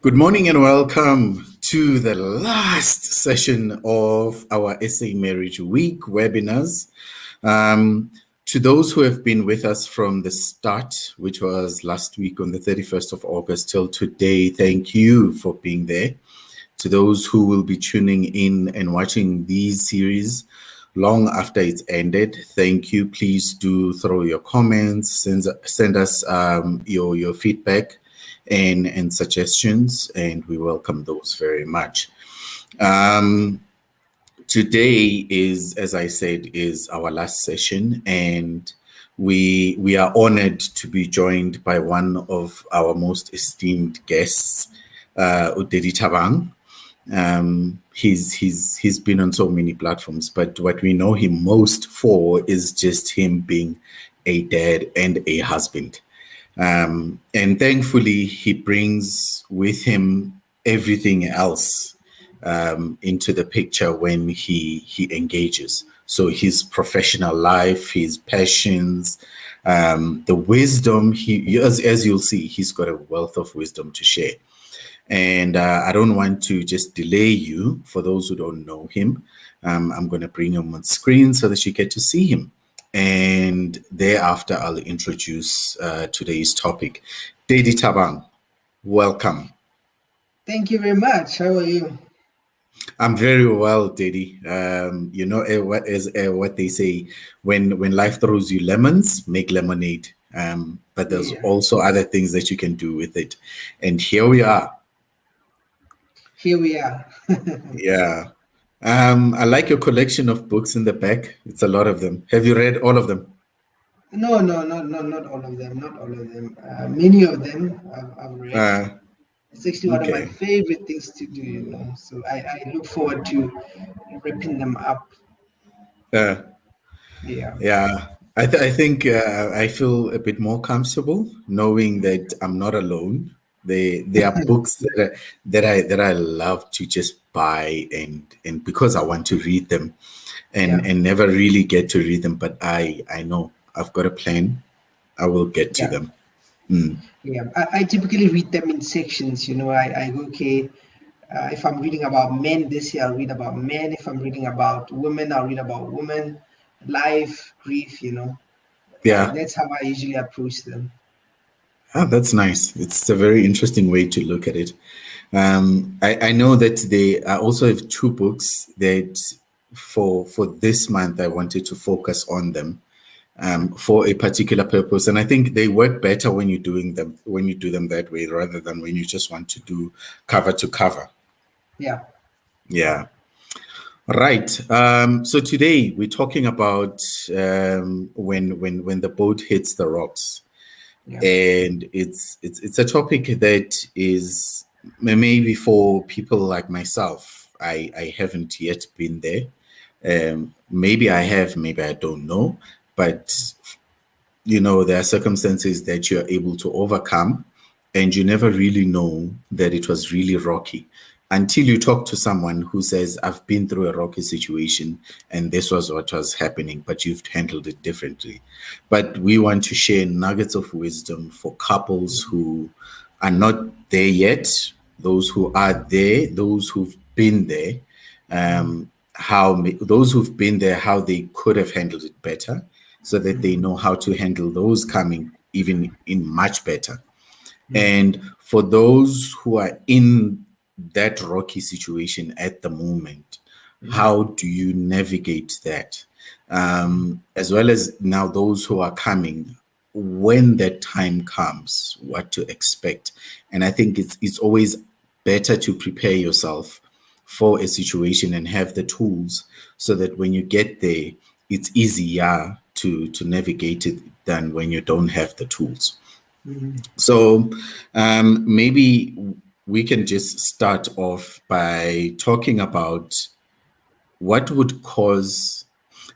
Good morning and welcome to the last session of our SA Marriage Week webinars. To those who have been with us from the start, which was last week on the 31st of August till today, thank you for being there. To those who will be tuning in and watching these series long after it's ended, thank you. Please do throw your comments, send us your feedback and suggestions, and we welcome those very much. Today is, as I said, is our last session, and we are honored to be joined by one of our most esteemed guests, Udedi Tabang. He's been on so many platforms, but what we know him most for is just him being a dad and a husband. And thankfully, he brings with him everything else into the picture when he engages. So his professional life, his passions, the wisdom, as you'll see, he's got a wealth of wisdom to share. And I don't want to just delay you. For those who don't know him, I'm going to bring him on screen so that you get to see him. And thereafter, I'll introduce today's topic. Udedi Tabang, welcome. Thank you very much. How are you? I'm very well, Udedi. What they say, when life throws you lemons, make lemonade. But there's also other things that you can do with it. And here we are. Yeah. I like your collection of books in the back. It's a lot of them. Have you read all of them? No, not all of them. Not all of them. Many of them I've read. It's actually one of my favorite things to do, So I look forward to ripping them up. Yeah. I think I feel a bit more comfortable knowing that I'm not alone. There are books that I love to just buy and because I want to read them and never really get to read them. But I know I've got a plan. I will get to them. Yeah, I typically read them in sections. I go, okay, if I'm reading about men this year, I'll read about men. If I'm reading about women, I'll read about women, life, grief, Yeah. That's how I usually approach them. Oh, that's nice. It's a very interesting way to look at it. I know that I also have two books that for this month I wanted to focus on them for a particular purpose, and I think they work better when you do them that way rather than when you just want to do cover to cover. Yeah. Right. So today we're talking about when the boat hits the rocks. And it's a topic that is maybe for people like myself. I haven't yet been there. Maybe I have, maybe I don't know. But, there are circumstances that you're able to overcome and you never really know that it was really rocky until you talk to someone who says, I've been through a rocky situation and this was what was happening, but you've handled it differently. But we want to share nuggets of wisdom for couples who are not there yet, those who are there, those who've been there, those who've been there, how they could have handled it better so that they know how to handle those coming even in much better. And for those who are in that rocky situation at the moment, how do you navigate that? As well as now those who are coming, when that time comes, what to expect. And I think it's always better to prepare yourself for a situation and have the tools so that when you get there, it's easier to navigate it than when you don't have the tools. So maybe we can just start off by talking about what would cause.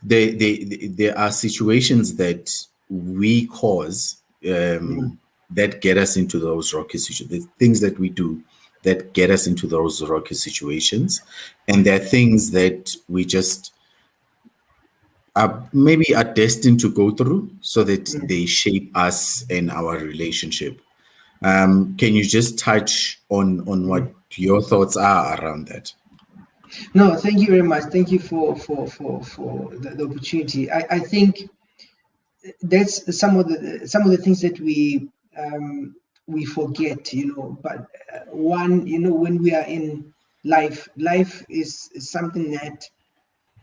There are situations that we cause that get us into those rocky situations. The things that we do that get us into those rocky situations, and there are things that we just maybe are destined to go through so that they shape us and our relationship. Can you just touch on what your thoughts are around that? No, thank you very much. Thank you for the opportunity. I think that's some of the things that we forget, but one, when we are in life is something that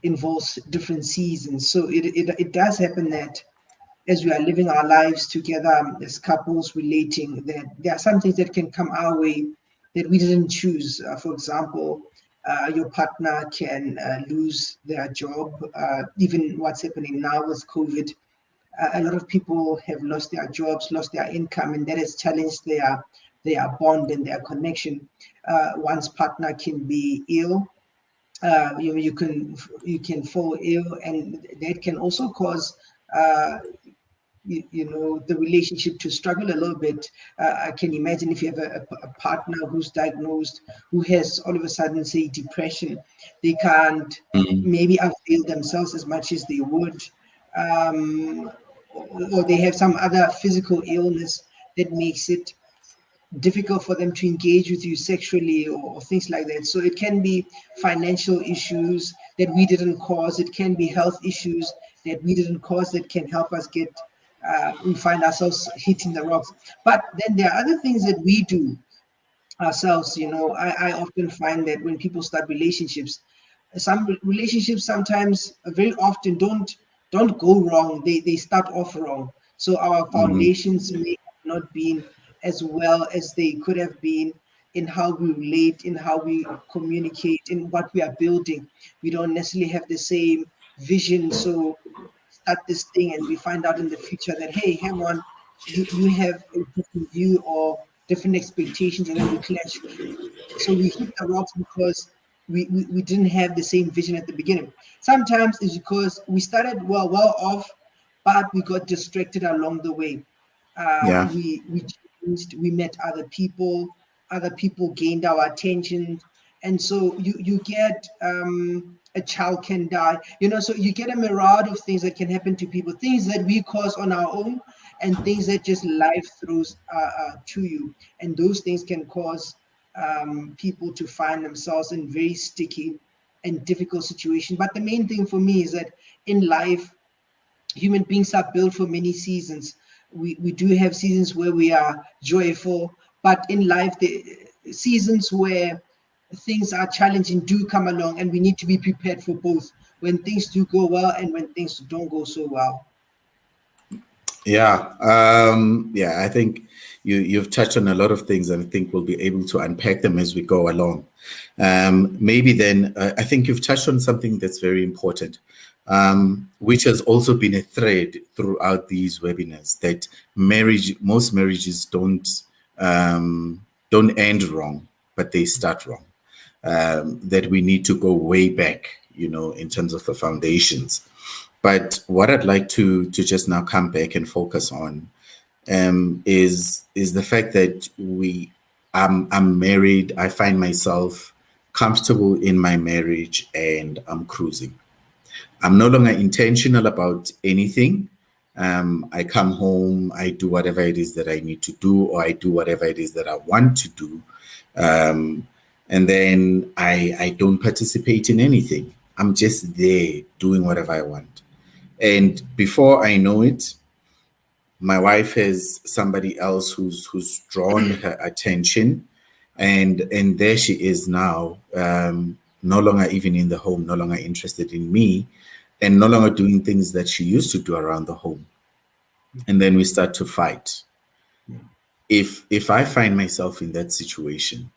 involves different seasons. So it does happen that as we are living our lives together, as couples relating, that there are some things that can come our way that we didn't choose. For example, your partner can lose their job. Even what's happening now with COVID, a lot of people have lost their jobs, lost their income, and that has challenged their bond and their connection. One's partner can be ill. You can fall ill, and that can also cause uh, the relationship to struggle a little bit. I can imagine if you have a partner who's diagnosed, who has all of a sudden, say, depression, they can't Mm, maybe avail themselves as much as they would, um, or they have some other physical illness that makes it difficult for them to engage with you sexually, or things like that. So it can be financial issues that we didn't cause. It can be health issues that we didn't cause that can help us get. We find ourselves hitting the rocks. But then there are other things that we do ourselves. I often find that when people start relationships, some relationships sometimes, very often, don't go wrong. They start off wrong. So our mhm. foundations may have not been as well as they could have been in how we relate, in how we communicate, in what we are building. We don't necessarily have the same vision. So start this thing and we find out in the future that, hey, hang on, you have a different view or different expectations, and then we clash. So we hit the rocks because we didn't have the same vision at the beginning. Sometimes it's because we started well off, but we got distracted along the way. Yeah. We changed, we met other people gained our attention, and so you get a child can die, so you get a myriad of things that can happen to people, things that we cause on our own, and things that just life throws to you, and those things can cause people to find themselves in very sticky and difficult situations. But the main thing for me is that in life, human beings are built for many seasons. We do have seasons where we are joyful, but in life, the seasons where things are challenging do come along, and we need to be prepared for both, when things do go well and when things don't go so well. Yeah, yeah. I think you've touched on a lot of things, and I think we'll be able to unpack them as we go along. Maybe then, I think you've touched on something that's very important, which has also been a thread throughout these webinars. That most marriages don't end wrong, but they start wrong. That we need to go way back, in terms of the foundations. But what I'd like to just now come back and focus on, is the fact that I'm married. I find myself comfortable in my marriage, and I'm cruising. I'm no longer intentional about anything. I come home, I do whatever it is that I need to do, or I do whatever it is that I want to do. Um, and then I don't participate in anything. I'm just there doing whatever I want. And before I know it, my wife has somebody else who's drawn her attention, and there she is now, no longer even in the home, no longer interested in me, and no longer doing things that she used to do around the home. And then we start to fight. If I find myself in that situation,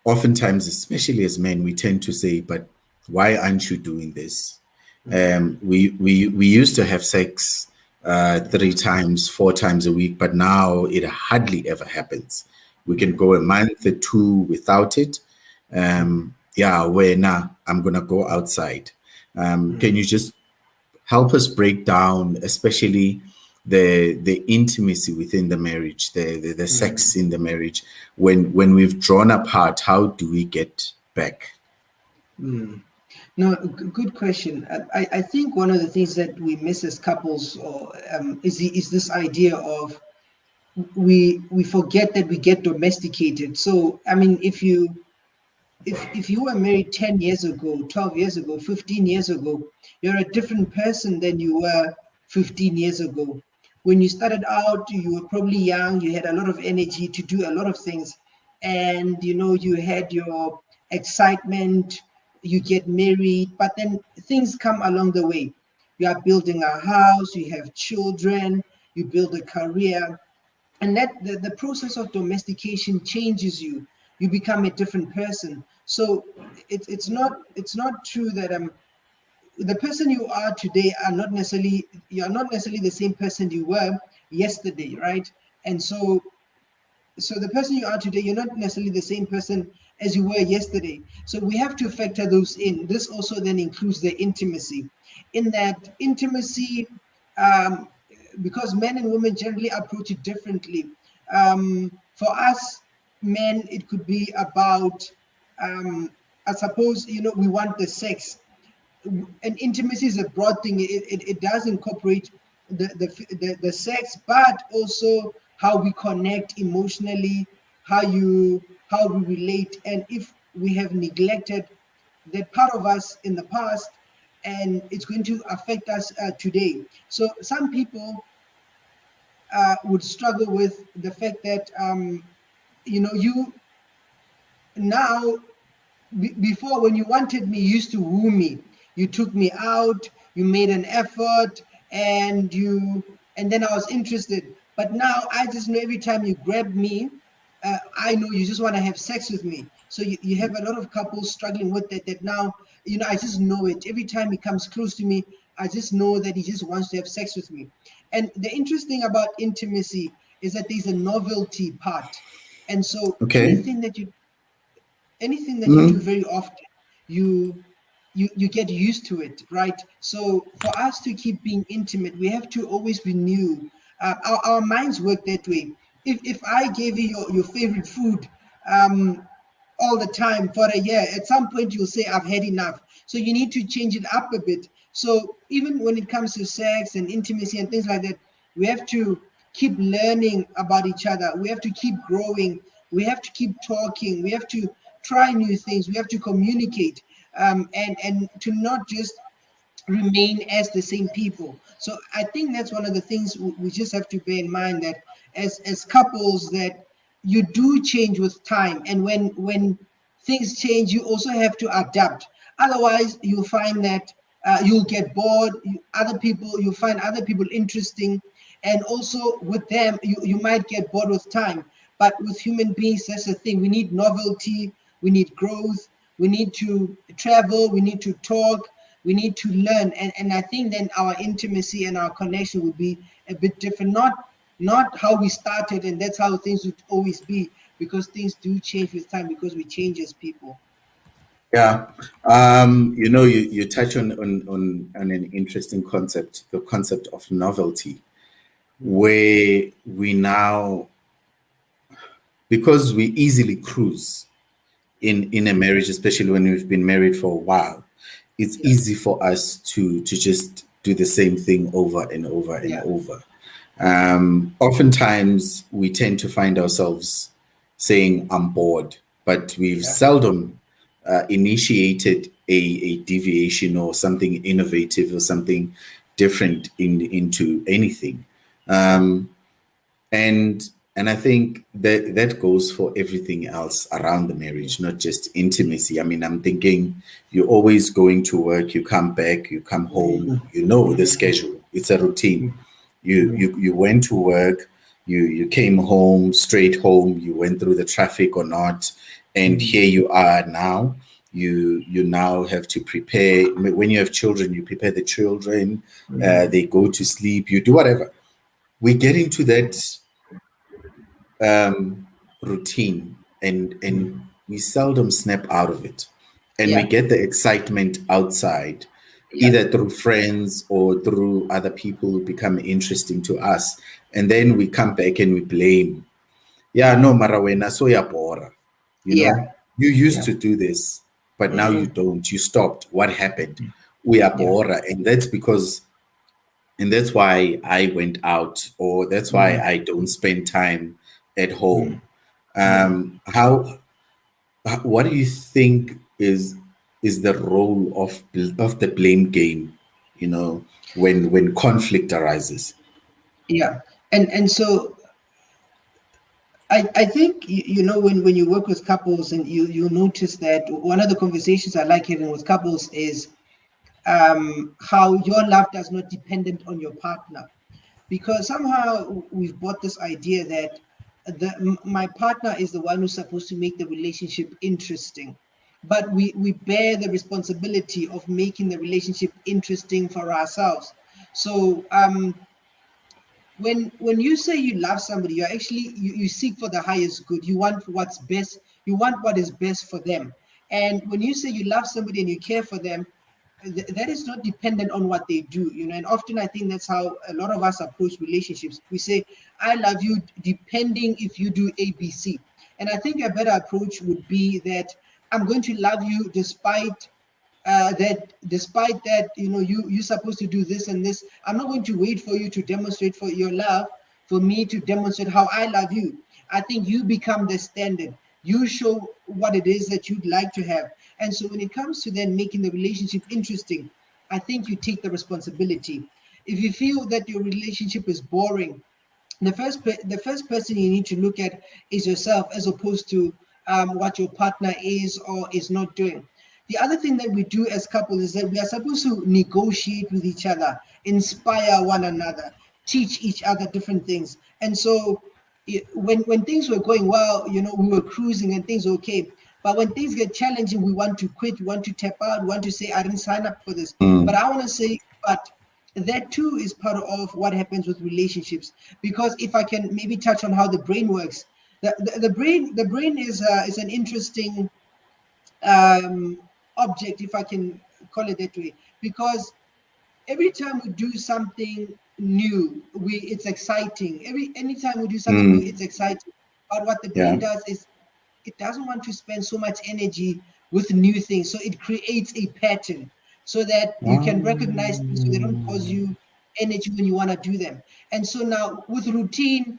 oftentimes, especially as men, we tend to say, "But why aren't you doing this?" We used to have sex 3 times, 4 times a week, but now it hardly ever happens. We can go a month or two without it. Yeah, where now I'm gonna go outside. Can you just help us break down, especially the intimacy within the marriage, the sex in the marriage, when we've drawn apart? How do we get back? Mm. No, good question. I think one of the things that we miss as couples, or is this idea of we forget that we get domesticated. So I mean, if you were married 10 years ago, 12 years ago, 15 years ago, you're a different person than you were 15 years ago. When you started out, you were probably young, you had a lot of energy to do a lot of things. And you know, you had your excitement, you get married, but then things come along the way. You are building a house, you have children, you build a career, and that the process of domestication changes you. You become a different person. So it's not true that the person you are today are not necessarily, you're not necessarily the same person you were yesterday, right? And so the person you are today, you're not necessarily the same person as you were yesterday. So we have to factor those in. This also then includes the intimacy. In that intimacy, um, because men and women generally approach it differently. For us men, it could be about, I suppose, you know, we want the sex, and intimacy is a broad thing. It does incorporate the sex, but also how we connect emotionally, how we relate, and if we have neglected that part of us in the past, and it's going to affect us today. So some people would struggle with the fact that you know, you now, before, when you wanted me, you used to woo me. You took me out, you made an effort, and then I was interested. But now I just know every time you grab me, I know you just want to have sex with me. So you have a lot of couples struggling with that now, you know, I just know it. Every time he comes close to me, I just know that he just wants to have sex with me. And the interesting about intimacy is that there's a novelty part. And so Okay. anything that you do Mm. very often, you you get used to it, right? So for us to keep being intimate, we have to always be new. Our minds work that way. If I gave you your favorite food all the time for a year, at some point you'll say, I've had enough. So you need to change it up a bit. So even when it comes to sex and intimacy and things like that, we have to keep learning about each other. We have to keep growing. We have to keep talking. We have to try new things. We have to communicate, and to not just remain as the same people. So I think that's one of the things we just have to bear in mind, that as couples, that you do change with time, and when things change, you also have to adapt. Otherwise you'll find that you'll get bored. You'll find other people interesting, and also with them you might get bored with time. But with human beings, that's the thing. We need novelty, we need growth, we need to travel, we need to talk, we need to learn. And I think then our intimacy and our connection will be a bit different. Not how we started, and that's how things would always be, because things do change with time, because we change as people. Yeah. You know, you touch on an interesting concept, the concept of novelty, where we now, because we easily cruise in a marriage, especially when we've been married for a while, it's Yeah, easy for us to just do the same thing over and over and yeah, over. Oftentimes, we tend to find ourselves saying, I'm bored, but we've yeah, seldom initiated a deviation or something innovative or something different into anything. yeah, And and I think that that goes for everything else around the marriage, not just intimacy. I mean, I'm thinking you're always going to work, you come back, you come home, mhm, you know the mhm, schedule. It's a routine. You mhm, you you went to work, you came home, straight home, you went through the traffic or not, and mhm, here you are now. You now have to prepare. When you have children, you prepare the children, mhm, they go to sleep, you do whatever. We get into that routine, and mhm. we seldom snap out of it, and we Yeah, get the excitement outside, yeah, either through friends or through other people who become interesting to us, and then we come back and we blame. Yeah, yeah, no, mara wena so ya bora, yeah, you used yeah, to do this, but now you mhm, don't, you stopped, what happened? We are yeah, bora, and that's because and that's why I went out, or that's why Mm, I don't spend time at mm, home. mm. How what do you think is the role of the blame game, you know, when conflict arises? Yeah, and so I think you know when you work with couples and you notice that one of the conversations I like having with couples is how your love does not dependent on your partner, because somehow we've bought this idea that my partner is the one who's supposed to make the relationship interesting, but we bear the responsibility of making the relationship interesting for ourselves. So when you say you love somebody, you're actually you seek for the highest good. You want what's best, you want what is best for them. And when you say you love somebody and you care for them, that is not dependent on what they do, you know. And often I think that's how a lot of us approach relationships. We say I love you depending if you do ABC. And I think a better approach would be that I'm going to love you despite that, you know, you're supposed to do this and this. I'm not going to wait for you to demonstrate for your love for me to demonstrate how I love you. I think you become the standard. You show what it is that you'd like to have. And so when it comes to then making the relationship interesting, I think you take the responsibility. If you feel that your relationship is boring, the first person you need to look at is yourself, as opposed to what your partner is or is not doing. The other thing that we do as couples is that we are supposed to negotiate with each other, inspire one another, teach each other different things. And so when things were going well, you know, we were cruising and things were okay. But when things get challenging, we want to quit, we want to tap out, we want to say, I didn't sign up for this. But Mm, I want to say, but that too is part of what happens with relationships. Because if I can maybe touch on how the brain works, the brain is an interesting um, object, if I can call it that way, because every time we do something new, we it's exciting. Anytime we do something new, mm, it's exciting. But what the brain yeah. does is it doesn't want to spend so much energy with new things. So it creates a pattern so that you can recognize things so they don't cause you energy when you want to do them. And so now with routine,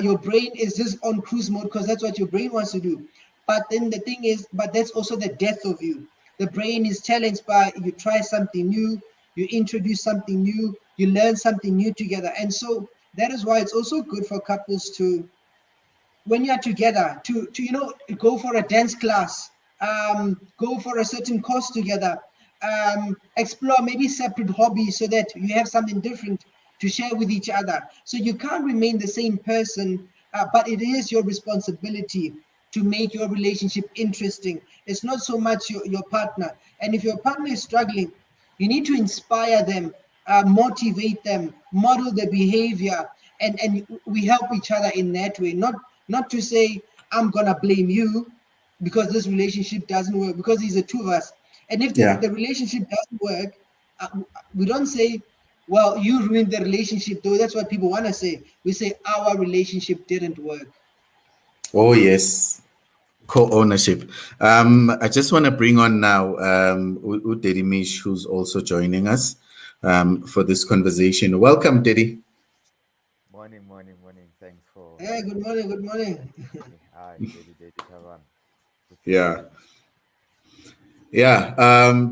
your brain is just on cruise mode because that's what your brain wants to do. But then the thing is, but that's also the death of you. The brain is challenged by you try something new, you introduce something new, you learn something new together. And so that is why it's also good for couples to, when you're together, to you know, go for a dance class, go for a certain course together, explore maybe separate hobbies so that you have something different to share with each other. So you can't remain the same person, but it is your responsibility to make your relationship interesting. It's not so much your partner. And if your partner is struggling, you need to inspire them, motivate them, model the behavior, and we help each other in that way. Not to say I'm gonna blame you because this relationship doesn't work, because it's the two of us. And if Yeah. the relationship doesn't work, we don't say, well, you ruined the relationship, though that's what people want to say. We say our relationship didn't work. Oh yes. Co-ownership. I just want to bring on now Udedi, who's also joining us for this conversation. Welcome, Dedi. Morning, morning, morning. Thanks for Hey, good morning, good morning. having me. Hi, David Tavan. Good to see Yeah. you. Yeah,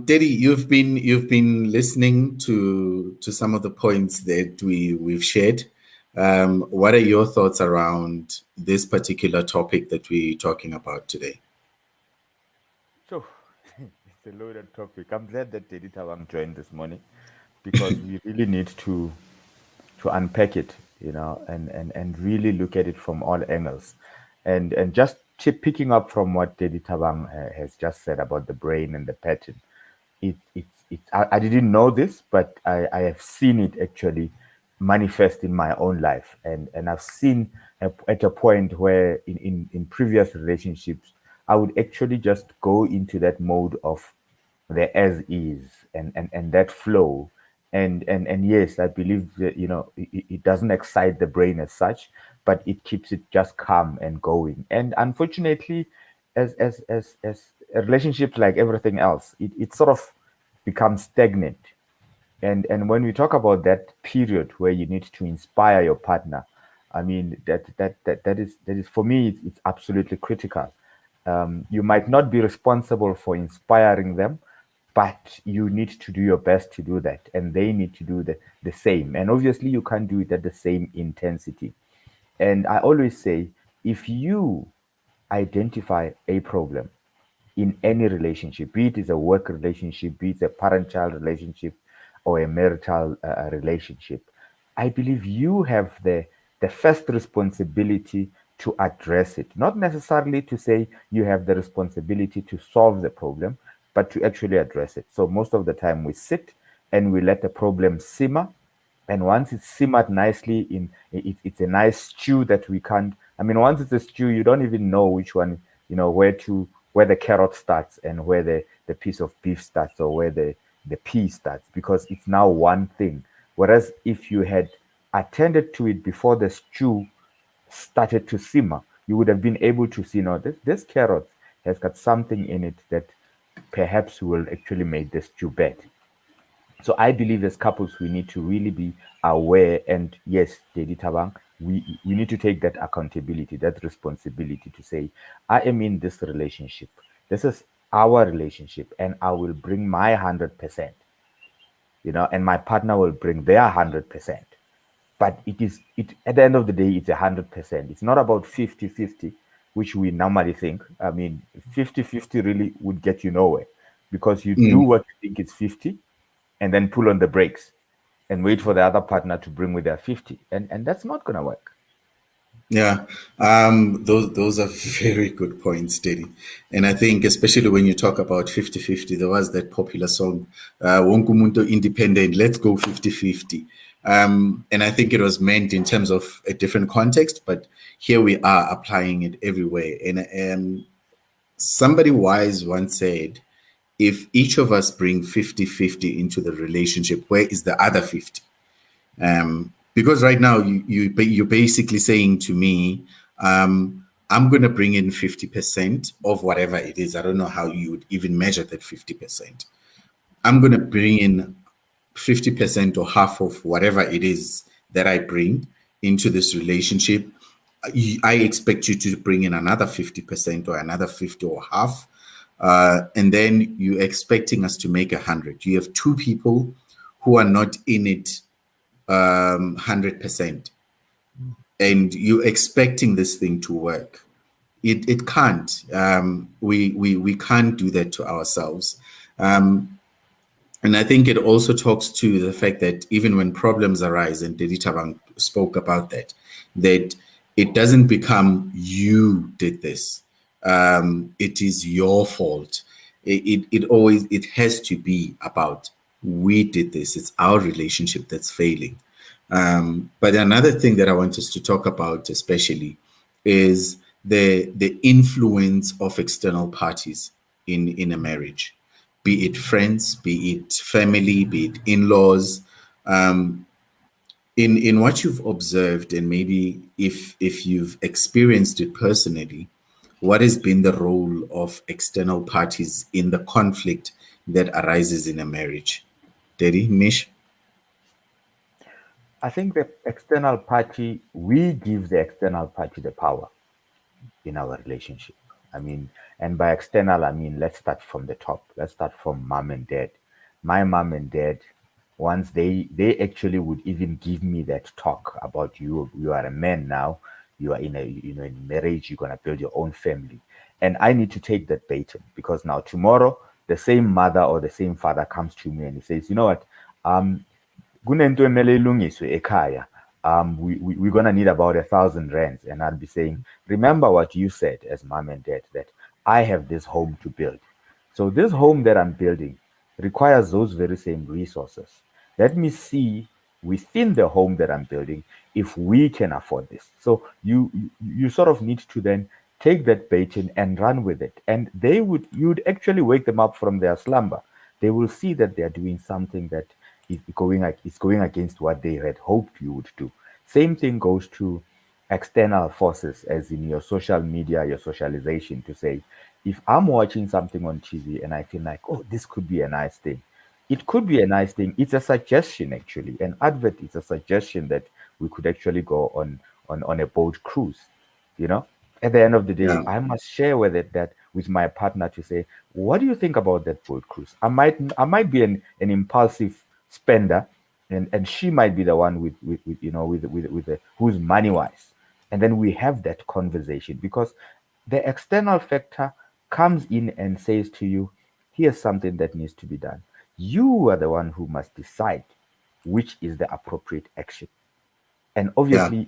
Dedi, you've been listening to some of the points that we've shared. What are your thoughts around this particular topic that we're talking about today? So, it's a loaded topic. I'm glad that David Tavan joined this morning because we really need to unpack it, and really look at it from all angles. And just picking up from what David Tavan has just said about the brain and the pattern. I didn't know this, but I have seen it actually manifest in my own life, and I've seen at a point where in previous relationships I would actually just go into that mode of the as is, and that flow, and yes, I believe that it doesn't excite the brain as such, but it keeps it just calm and going. And unfortunately, as a relationship, like everything else, it sort of becomes stagnant. And when we talk about that period where you need to inspire your partner, I mean that is for me it's absolutely critical. You might not be responsible for inspiring them, but you need to do your best to do that, and they need to do the same. And obviously, you can't do it at the same intensity. And I always say, if you identify a problem in any relationship, be it is a work relationship, be it a parent-child relationship, or a marital relationship, I believe you have the first responsibility to address it. Not necessarily to say you have the responsibility to solve the problem, but to actually address it. So most of the time we sit and we let the problem simmer, and once it's simmered nicely it's a nice stew that we can't, I mean, once it's a stew you don't even know which one, where the carrot starts and where the piece of beef starts, or where the pea starts, because it's now one thing. Whereas if you had attended to it before the stew started to simmer, you would have been able to see, no, this carrot has got something in it that perhaps will actually make the stew bad. So I believe as couples, we need to really be aware. And yes, Dedi Tabang, we need to take that accountability, that responsibility to say, I am in this relationship. This is our relationship, and I will bring my 100%, and my partner will bring their 100%. But it at the end of the day, it's 100%. It's not about 50-50, which we normally think. I mean, 50-50 really would get you nowhere, because you do Mm. what you think is 50 and then pull on the brakes and wait for the other partner to bring with their 50, and that's not going to work. Yeah, those are very good points, Daddy. And I think especially when you talk about 50-50, there was that popular song, Wonke Umuntu Independent, let's go 50-50. And I think it was meant in terms of a different context, but here we are applying it everywhere. And somebody wise once said, if each of us bring 50-50 into the relationship, where is the other 50? Because right now you're basically saying to me, I'm going to bring in 50% of whatever it is. I don't know how you would even measure that 50%. I'm going to bring in 50% or half of whatever it is that I bring into this relationship. I expect you to bring in another 50% or another 50 or half. And then you're expecting us to make 100. You have two people who are not in it 100%, and you're expecting this thing to work. It can't. We can't do that to ourselves. And I think it also talks to the fact that even when problems arise, and Dedi Tabang spoke about that, that it doesn't become you did this. It is your fault. It always, it has to be about we did this. It's our relationship that's failing. But another thing that I want us to talk about, especially, is the influence of external parties in a marriage, be it friends, be it family, be it in-laws. In what you've observed, and maybe if you've experienced it personally, what has been the role of external parties in the conflict that arises in a marriage? Daddy, Nish? I think the external party, we give the external party the power in our relationship. I mean, and by external, I mean, let's start from the top. Let's start from mom and dad. My mom and dad, once they actually would even give me that talk about, you are a man now, you are in a, in marriage, you're gonna build your own family. And I need to take that baiting, because now tomorrow the same mother or the same father comes to me and he says, you know what, um kunento emele ilungiswe ekhaya. We're gonna need about 1,000 rands, and I'll be saying, remember what you said as mom and dad, that I have this home to build. So this home that I'm building requires those very same resources. Let me see within the home that I'm building if we can afford this. So you sort of need to then take that baiting and run with it, and you'd actually wake them up from their slumber. They will see that they are doing something that is going against what they had hoped you would do. Same thing goes to external forces, as in your social media, your socialization, to say, if I'm watching something on TV and I feel like, oh, this could be a nice thing, it could be a nice thing. It's a suggestion actually. An advert is a suggestion that we could actually go on a boat cruise. You know, at the end of the day, Yeah. I must share with it that with my partner to say, what do you think about that boat cruise? I might be an impulsive spender, and she might be the one with with the who's money wise, and then we have that conversation because the external factor comes in and says to you, here's something that needs to be done. You are the one who must decide which is the appropriate action. And Yeah. obviously,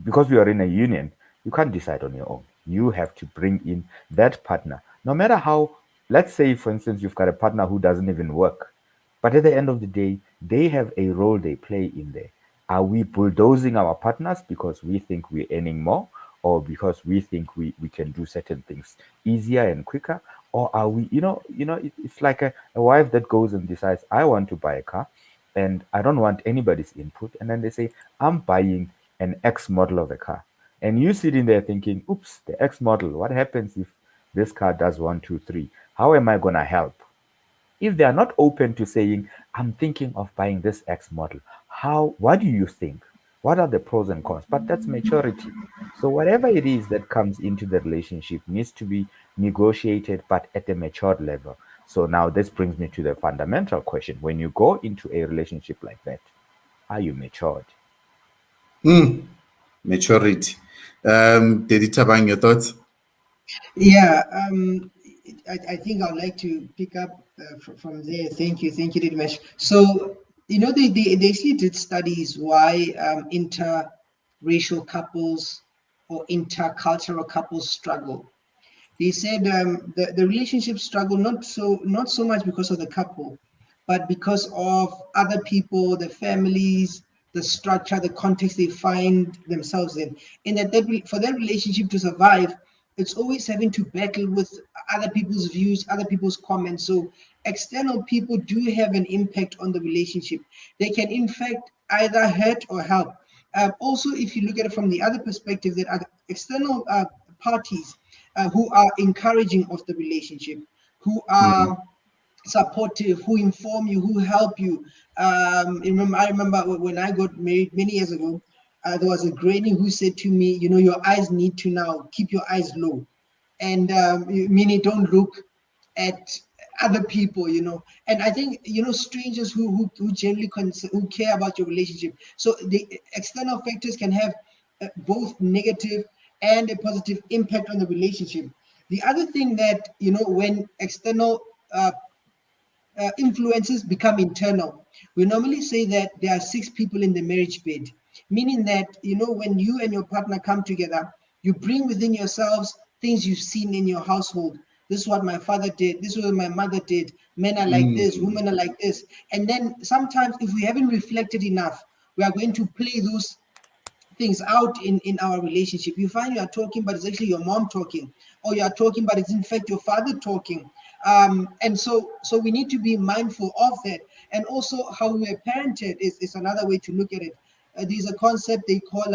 because we are in a union, you can't decide on your own. You have to bring in that partner. No matter how, let's say, for instance, you've got a partner who doesn't even work. But at the end of the day, they have a role they play in there. Are we bulldozing our partners because we think we're earning more, or because we think we can do certain things easier and quicker? Or are we, it's like a wife that goes and decides, I want to buy a car and I don't want anybody's input. And then they say, I'm buying an X model of a car. And you sitting there thinking, oops, the X model, what happens if this car does one, two, three? How am I going to help? If they are not open to saying, I'm thinking of buying this X model, what do you think? What are the pros and cons? But that's maturity. So whatever it is that comes into the relationship needs to be negotiated, but at a matured level. So now this brings me to the fundamental question. When you go into a relationship like that, are you matured? Maturity. Did Tabang, your thoughts? Yeah, I think I'd like to pick up from there. Thank you, Dinesh. So, they actually did studies why interracial couples or intercultural couples struggle. They said the relationship struggle not so much because of the couple, but because of other people, the families, the structure, the context they find themselves in. And for that relationship to survive, it's always having to battle with other people's views, other people's comments. So external people do have an impact on the relationship. They can, in fact, either hurt or help. Also, if you look at it from the other perspective, that are external parties who are encouraging of the relationship, who are supportive, who inform you, who help you. I remember when I got married many years ago, there was a granny who said to me, your eyes need to now keep your eyes low, and meaning don't look at other people, and I think strangers who generally who care about your relationship. So the external factors can have both negative and a positive impact on the relationship. The other thing that when external influences become internal. We normally say that there are six people in the marriage bed, meaning that when you and your partner come together, you bring within yourselves things you've seen in your household. This is what my father did. This is what my mother did. Men are like this. Women are like this. And then sometimes, if we haven't reflected enough, we are going to play those things out in our relationship. You find you are talking, but it's actually your mom talking, or you are talking, but it's in fact your father talking. And so we need to be mindful of that. And also how we are parented is another way to look at it. There's a concept they call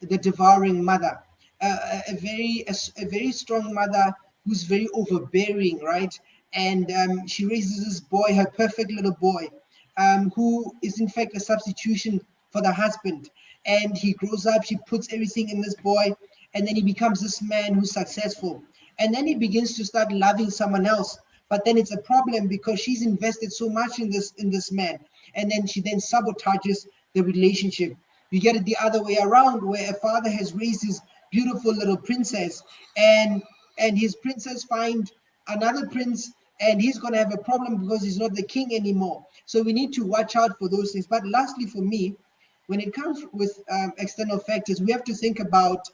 the devouring mother. A very strong mother who's very overbearing, right? And she raises this boy, her perfect little boy, who is in fact a substitution for the husband. And he grows up, she puts everything in this boy, and then he becomes this man who's successful. And then he begins to start loving someone else. But then it's a problem because she's invested so much in this man, and then she then sabotages the relationship. You get it the other way around, where a father has raised his beautiful little princess, and his princess find another prince, and he's going to have a problem because he's not the king anymore. So we need to watch out for those things. But lastly, for me, when it comes with external factors, we have to think about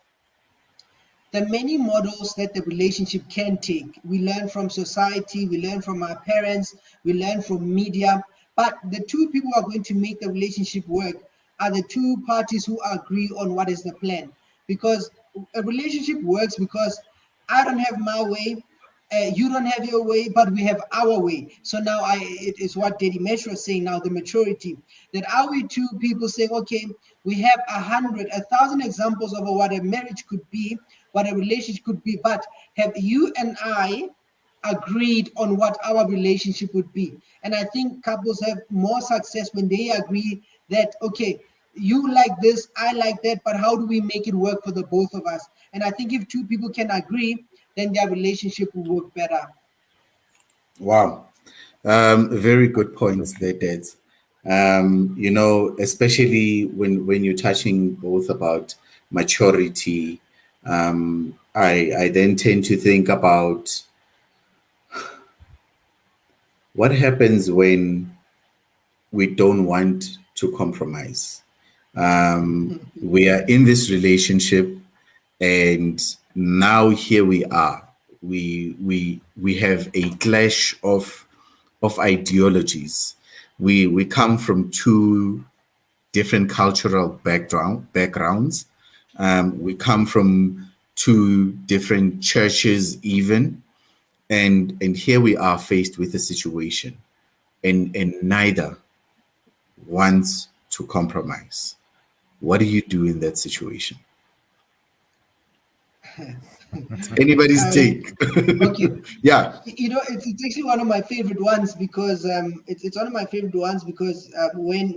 the many models that the relationship can take. We learn from society, we learn from our parents, we learn from media. But the two people who are going to make the relationship work are the two parties who agree on what is the plan. Because a relationship works because I don't have my way, you don't have your way, but we have our way. So now it is what Daddy Metro is saying now, the maturity. That are we two people saying, okay, we have 1,000 examples of what a marriage could be, what a relationship could be, but have you and I agreed on what our relationship would be. And I think couples have more success when they agree that, okay, you like this, I like that, but how do we make it work for the both of us? And I think if two people can agree, then their relationship will work better. Wow. Very good points there, Dad. Especially when you're touching both about maturity, I then tend to think about what happens when we don't want to compromise. We are in this relationship, and now here we are. We have a clash of ideologies. We come from two different cultural backgrounds. We come from two different churches, even, and here we are faced with a situation, and neither wants to compromise. What do you do in that situation? Anybody's um, take. okay, Yeah. it's actually one of my favorite ones because it's one of my favorite ones because when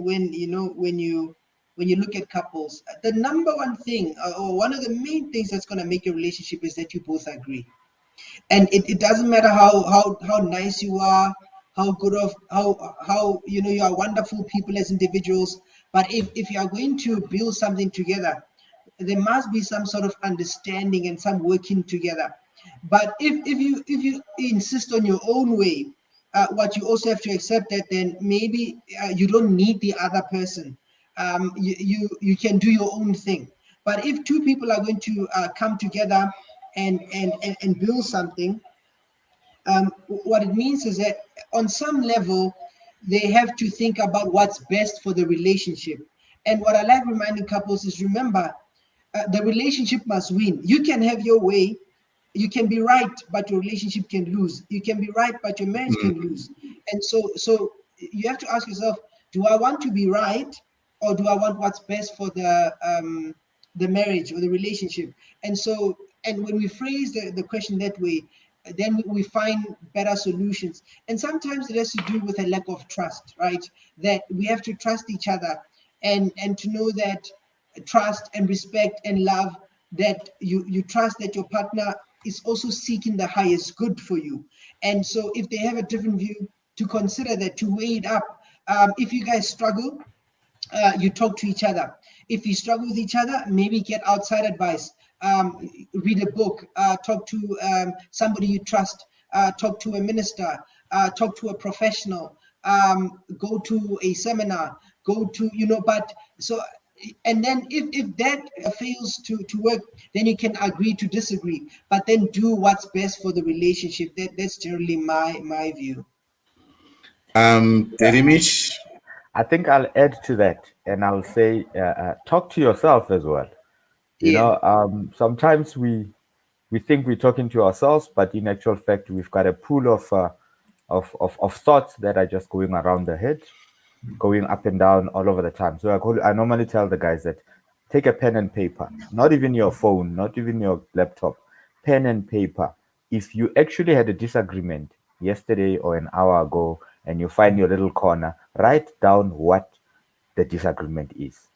when you look at couples, the number one thing or one of the main things that's going to make your relationship is that you both agree. And it doesn't matter how nice you are, how good of how you are wonderful people as individuals, but if you are going to build something together, there must be some sort of understanding and some working together. But if you insist on your own way, what you also have to accept that then maybe you don't need the other person. You can do your own thing. But if two people are going to come together and build something, what it means is that on some level they have to think about what's best for the relationship. And what I like reminding couples is, remember, the relationship must win. You can have your way, you can be right, but your relationship can lose. You can be right, but your marriage can lose. And so you have to ask yourself, do I want to be right, or do I want what's best for the marriage or the relationship? And so, and when we phrase the question that way, then we find better solutions. And sometimes it has to do with a lack of trust, right? That we have to trust each other, and to know that trust and respect and love, that you trust that your partner is also seeking the highest good for you. And so if they have a different view, to consider that, to weigh it up. If you guys struggle, you talk to each other. If you struggle with each other, maybe get outside advice. Read a book, talk to somebody you trust, talk to a minister, talk to a professional, go to a seminar, go to, but so, and then if that fails to work, then you can agree to disagree, but then do what's best for the relationship. That's generally my view. Derimish. I think I'll add to that, and I'll say, talk to yourself as well. Yeah. Sometimes we think we're talking to ourselves, but in actual fact, we've got a pool of thoughts that are just going around the head, going up and down all over the time. So I normally tell the guys that take a pen and paper, not even your phone, not even your laptop, pen and paper. If you actually had a disagreement yesterday or an hour ago and you find your little corner, write down what the disagreement is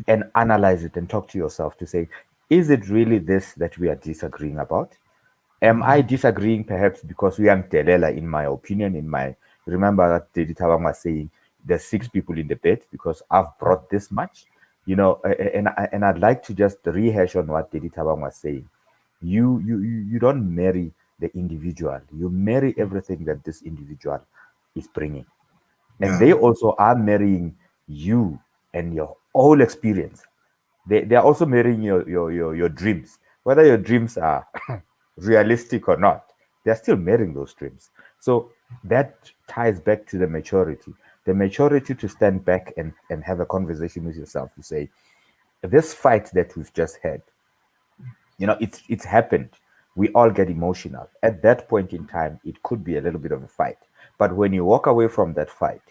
and analyze it and talk to yourself to say, is it really this that we are disagreeing about? Am I disagreeing perhaps because we are Delela, in my opinion, remember that Dedi Tabang was saying there's six people in the bed because I've brought this much, and I'd like to just rehash on what Dedi Tabang was saying. You don't marry the individual, you marry everything that this individual is bringing. And Yeah. they also are marrying you and your whole experience. They are also marrying your dreams. Whether your dreams are realistic or not, they're still marrying those dreams. So that ties back to the maturity to stand back and have a conversation with yourself to say, this fight that we've just had, it's happened. We all get emotional at that point in time. It could be a little bit of a fight, but when you walk away from that fight,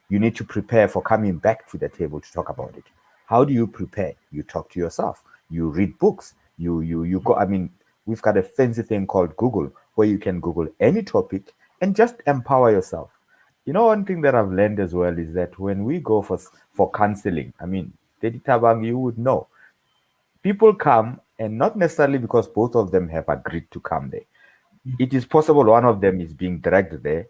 you need to prepare for coming back to the table to talk about it. How do you prepare? You talk to yourself, you read books, you go. I mean, we've got a fancy thing called Google where you can Google any topic and just empower yourself. One thing that I've learned as well is that when we go for counseling, I mean, Dedi Tabang, you would know, people come, and not necessarily because both of them have agreed to come there. It is possible one of them is being dragged there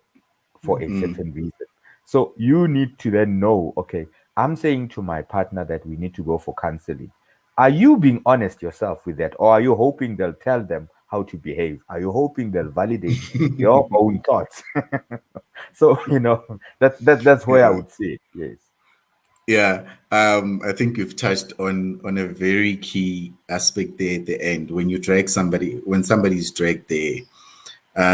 for a certain reason. So you need to then know, okay, I'm saying to my partner that we need to go for counseling. Are you being honest yourself with that? Or are you hoping they'll tell them how to behave? Are you hoping they'll validate your own thoughts? So, that's where I Yeah. would say it. Yes. Yeah, I think you've touched on a very key aspect there at the end. When you drag somebody, when somebody is dragged there,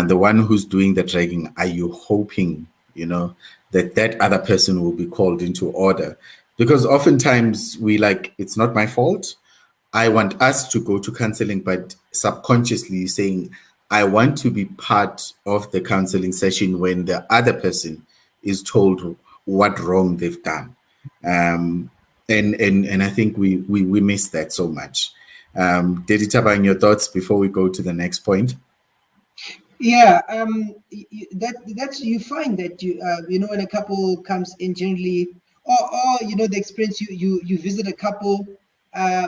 the one who's doing the dragging, are you hoping, that that other person will be called into order? Because oftentimes we like, it's not my fault. I want us to go to counseling, but subconsciously saying, I want to be part of the counseling session when the other person is told what wrong they've done. Um, and I think we miss that so much. Dedi Tabang, your thoughts before we go to the next point? Yeah, that's you find that when a couple comes in generally, or the experience you visit a couple. Uh,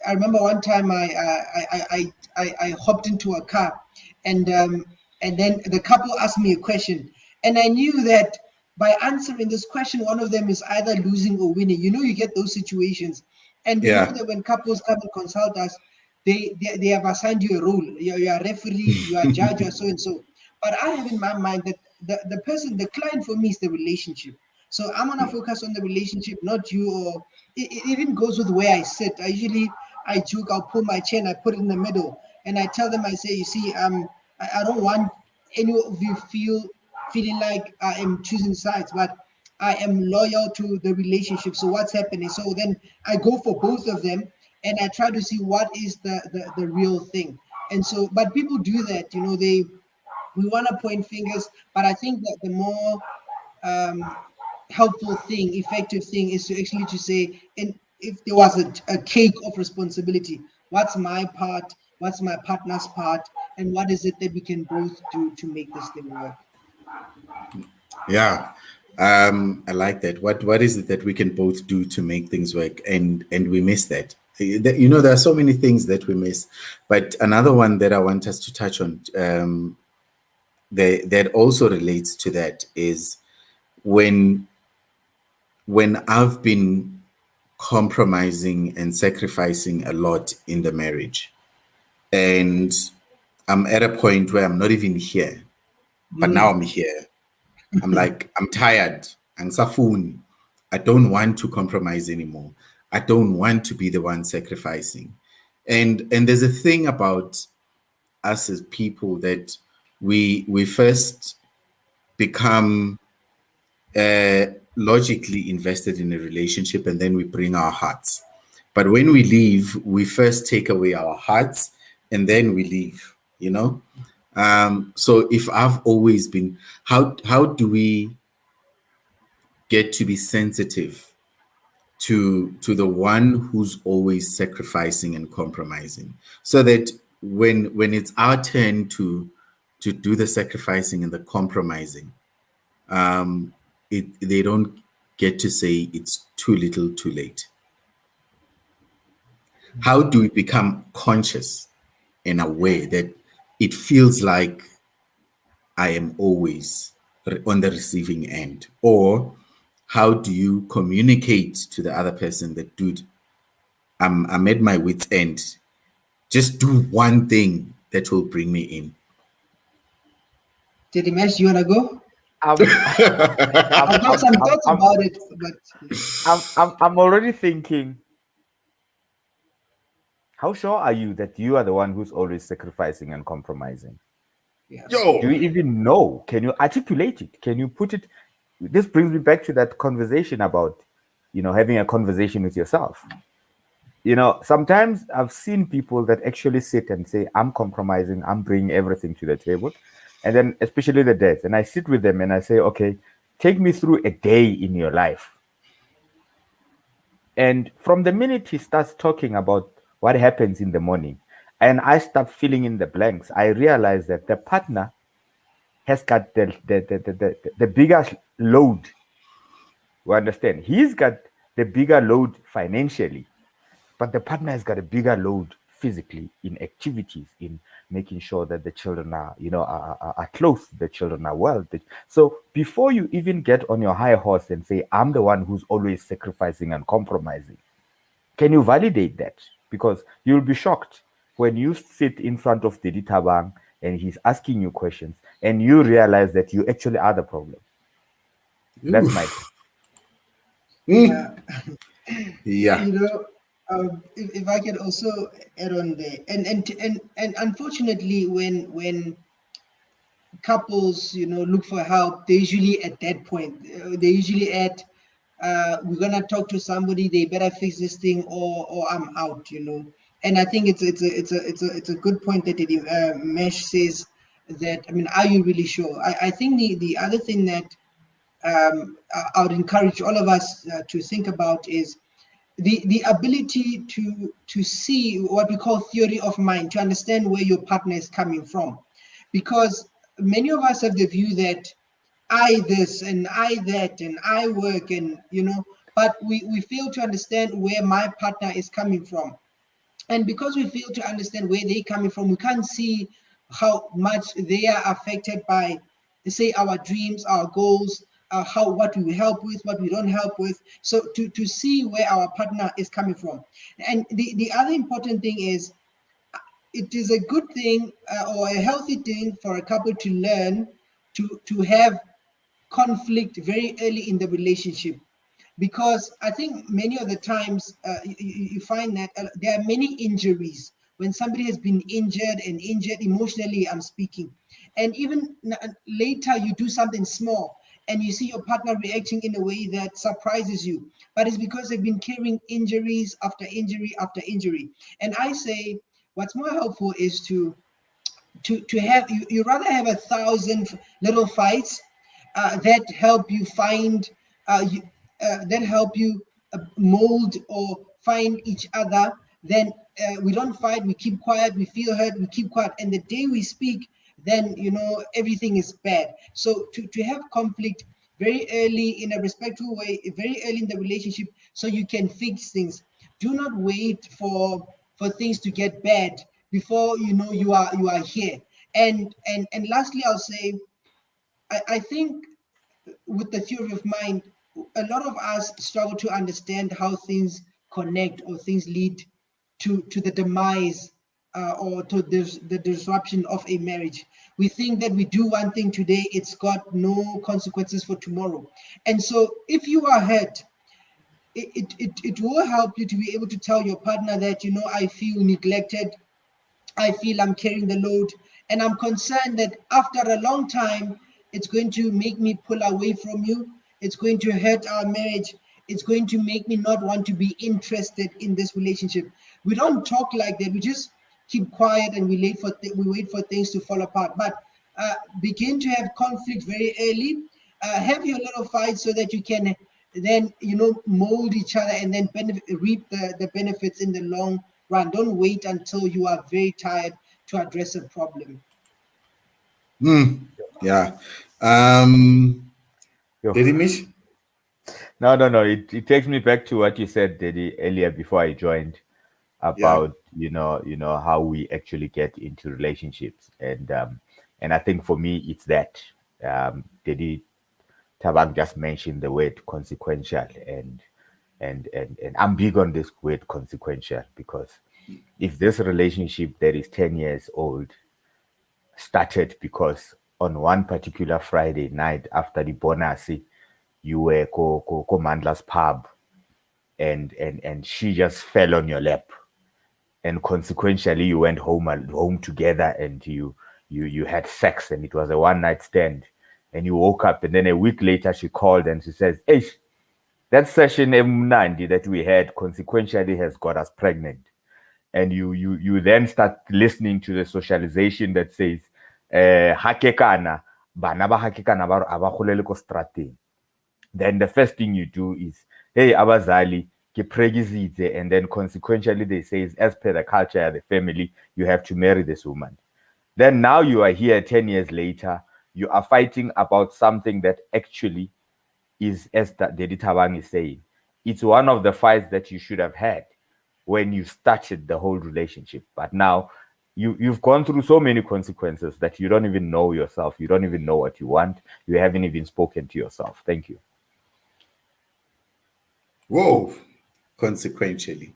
I remember one time I hopped into a car, and then the couple asked me a question, and I knew that by answering this question, one of them is either losing or winning. You get those situations, and we know Yeah. that when couples come and consult us, they have assigned you a role. You are referee, you are judge, or so and so. But I have in my mind that the person, the client for me is the relationship. So I'm gonna focus on the relationship, not you. Or it even goes with where I sit. I joke, I'll pull my chair and I put it in the middle, and I tell them, I say, you see, I don't want any of you feeling like I am choosing sides, but I am loyal to the relationship. So what's happening? So then I go for both of them, and I try to see what is the real thing. And so, but people do that, we want to point fingers, but I think that the more um, helpful thing, effective thing is to actually to say, and if there was a cake of responsibility, what's my part, what's my partner's part, and what is it that we can both do to make this thing work? Yeah. I like that. What is it that we can both do to make things work? And we miss that. There are so many things that we miss. But another one that I want us to touch on, that also relates to that, is when I've been compromising and sacrificing a lot in the marriage, and I'm at a point where I'm not even here, but now Mm. I'm here. I'm like, I'm tired. Angisafuni. I don't want to compromise anymore. I don't want to be the one sacrificing. And there's a thing about us as people that we first become logically invested in a relationship, and then we bring our hearts. But when we leave, we first take away our hearts and then we leave, so if I've always been, how do we get to be sensitive to the one who's always sacrificing and compromising, so that when it's our turn to do the sacrificing and the compromising, they don't get to say it's too little too late? How do we become conscious and aware that it feels like I am always on the receiving end? Or how do you communicate to the other person that, dude, I'm at my wit's end. Just do one thing that will bring me in. Did Dinesh, you wanna go? I'm, I'm, I've got I'm, some I'm, thoughts I'm, about it, but I'm already thinking, how sure are you that you are the one who's always sacrificing and compromising? yeah. Do Yo, you even know? Can you articulate it? Can you put it? This brings me back to that conversation about, having a conversation with yourself. Sometimes I've seen people that actually sit and say, I'm compromising, I'm bringing everything to the table. And then, especially the dads, and I sit with them and I say, okay, take me through a day in your life. And from the minute he starts talking about what happens in the morning, and I start filling in the blanks, I realize that the partner has got the bigger load. You understand? He's got the bigger load financially, but the partner has got a bigger load physically in activities, in making sure that the children are, are close, the children are well. So before you even get on your high horse and say, I'm the one who's always sacrificing and compromising, can you validate that? Because you'll be shocked when you sit in front of Dedi Tabang and he's asking you questions and you realize that you actually are the problem. That's my take. Oof. Yeah. Mm. Yeah. You know, if I can also add on there, and unfortunately, when couples, look for help, they usually at that point, they usually at, we're gonna talk to somebody, they better fix this thing, or I'm out, and I think it's a good point that Mesh says, that, I mean, are you really sure? I think the other thing that, I would encourage all of us to think about is the ability to see what we call theory of mind, to understand where your partner is coming from, because many of us have the view that I this and I that and I work, and but we fail to understand where my partner is coming from. And because we fail to understand where they're coming from, we can't see how much they are affected by, say, our dreams, our goals, how, what we help with, what we don't help with. So to see where our partner is coming from. And the other important thing is, it is a good thing, or a healthy thing for a couple to learn to have conflict very early in the relationship, because I think many of the times, you find that there are many injuries when somebody has been injured, and injured emotionally, I'm speaking, and even later you do something small and you see your partner reacting in a way that surprises you, but it's because they've been carrying injuries after injury after injury. And I say, what's more helpful is to have, you rather have 1,000 little fights that help you find, that help you mold or find each other. Then we don't fight, we keep quiet, we feel hurt, we keep quiet, and the day we speak, then everything is bad. So to have conflict very early, in a respectful way, very early in the relationship, so you can fix things. Do not wait for things to get bad before you are here. And lastly, I'll say, I think with the theory of mind, a lot of us struggle to understand how things connect, or things lead to the demise, or to the disruption of a marriage. We think that we do one thing today, it's got no consequences for tomorrow. And so if you are hurt, it will help you to be able to tell your partner that, I feel neglected, I feel I'm carrying the load, and I'm concerned that after a long time, it's going to make me pull away from you. It's going to hurt our marriage. It's going to make me not want to be interested in this relationship. We don't talk like that. We just keep quiet, and we wait for things to fall apart. But begin to have conflict very early. Have your little fights so that you can then mold each other, and then reap the benefits in the long run. Don't wait until you are very tired to address a problem. Mm. Yeah. Um, Yo. did he miss? No, no, no. It takes me back to what you said, Daddy, earlier before I joined, Yeah. about how we actually get into relationships, and I think for me it's that, Daddy Tabak just mentioned the word consequential, and I'm big on this word consequential, because if this relationship that is 10 years old started because on one particular Friday night after the bonus, you were ko Mandla's pub, and she just fell on your lap, and consequentially you went home together, and you had sex, and it was a one night stand, and you woke up, and then a week later she called and she says, hey, that session M90 that we had consequentially has got us pregnant. And you then start listening to the socialization that says, hakekana, bana ba hakekana ba golele ko strateng. Then the first thing you do is, hey, abazali, and then consequentially they say, as per the culture of the family, you have to marry this woman. Then now you are here 10 years later, you are fighting about something that actually is, as Dedi Tabang is saying, it's one of the fights that you should have had when you started the whole relationship. But now you've gone through so many consequences that you don't even know yourself. You don't even know what you want. You haven't even spoken to yourself. Thank you. Whoa, consequentially.